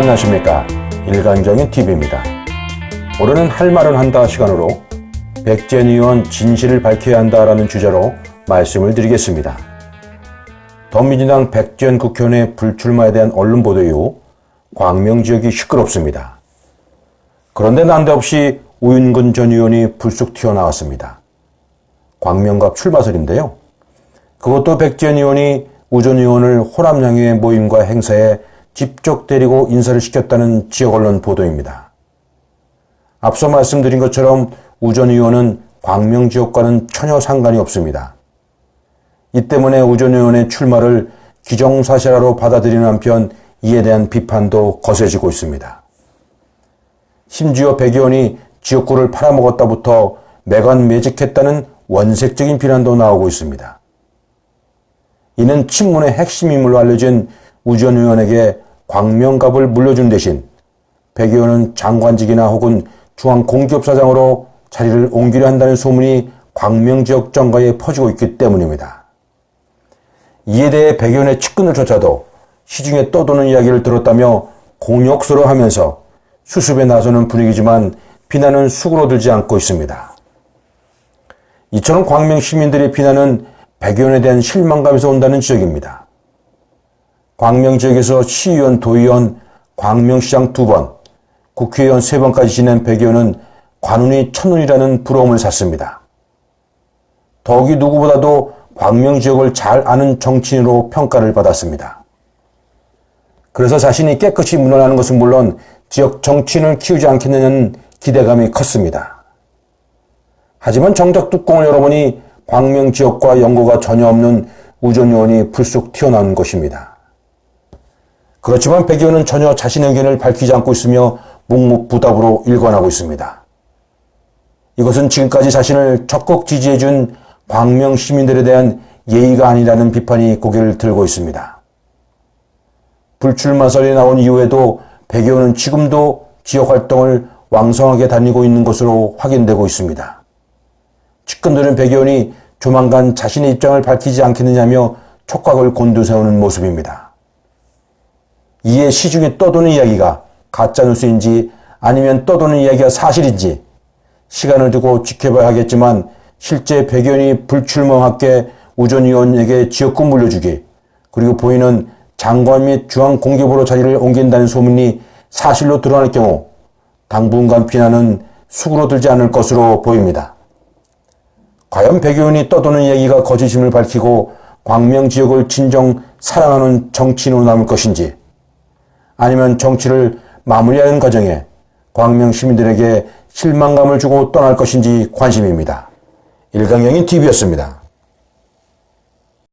안녕하십니까. 일간적인 TV입니다. 오늘은 할 말은 한다 시간으로 백지연 의원 진실을 밝혀야 한다라는 주제로 말씀을 드리겠습니다. 더민주당 백지연 국회의원의 불출마에 대한 언론 보도 이후 광명 지역이 시끄럽습니다. 그런데 난데없이 우윤근 전 의원이 불쑥 튀어나왔습니다. 광명갑 출마설인데요. 그것도 백지연 의원이 우 전 의원을 호남양의 모임과 행사에 직접 데리고 인사를 시켰다는 지역 언론 보도입니다. 앞서 말씀드린 것처럼 우 전 의원은 광명 지역과는 전혀 상관이 없습니다. 이 때문에 우 전 의원의 출마를 기정사실화로 받아들이는 한편 이에 대한 비판도 거세지고 있습니다. 심지어 백 의원이 지역구를 팔아먹었다부터 매관 매직했다는 원색적인 비난도 나오고 있습니다. 이는 친문의 핵심 인물로 알려진 우 전 의원에게 광명갑을 물려준 대신 백 의원은 장관직이나 혹은 중앙공기업사장으로 자리를 옮기려 한다는 소문이 광명 지역 정가에 퍼지고 있기 때문입니다. 이에 대해 백 의원의 측근을 조차도 시중에 떠도는 이야기를 들었다며 공욕스러워하면서 수습에 나서는 분위기지만 비난은 수그러들지 않고 있습니다. 이처럼 광명 시민들의 비난은 백 의원에 대한 실망감에서 온다는 지적입니다. 광명 지역에서 시의원, 도의원, 광명시장 2번, 국회의원 3번까지 지낸 백 의원은 관운이 천운이라는 부러움을 샀습니다. 더욱이 누구보다도 광명 지역을 잘 아는 정치인으로 평가를 받았습니다. 그래서 자신이 깨끗이 물러나는 것은 물론 지역 정치인을 키우지 않겠느냐는 기대감이 컸습니다. 하지만 정작 뚜껑을 열어보니 광명 지역과 연고가 전혀 없는 우 전 의원이 불쑥 튀어나온 것입니다. 그렇지만 백 의원은 전혀 자신의 의견을 밝히지 않고 있으며 묵묵부답으로 일관하고 있습니다. 이것은 지금까지 자신을 적극 지지해준 광명 시민들에 대한 예의가 아니라는 비판이 고개를 들고 있습니다. 불출마설이 나온 이후에도 백 의원은 지금도 지역 활동을 왕성하게 다니고 있는 것으로 확인되고 있습니다. 측근들은 백 의원이 조만간 자신의 입장을 밝히지 않겠느냐며 촉각을 곤두세우는 모습입니다. 이에 시중에 떠도는 이야기가 가짜뉴스인지 아니면 떠도는 이야기가 사실인지 시간을 두고 지켜봐야 하겠지만 실제 백 의원이 불출마와 함께 우 전 의원에게 지역구 물려주기 그리고 보이는 장관 및 중앙공기업으로 자리를 옮긴다는 소문이 사실로 드러날 경우 당분간 비난은 수그러들지 않을 것으로 보입니다. 과연 백 의원이 떠도는 얘기가 거짓임을 밝히고 광명 지역을 진정 사랑하는 정치인으로 남을 것인지 아니면 정치를 마무리하는 과정에 광명 시민들에게 실망감을 주고 떠날 것인지 관심입니다. 일강경인 TV였습니다.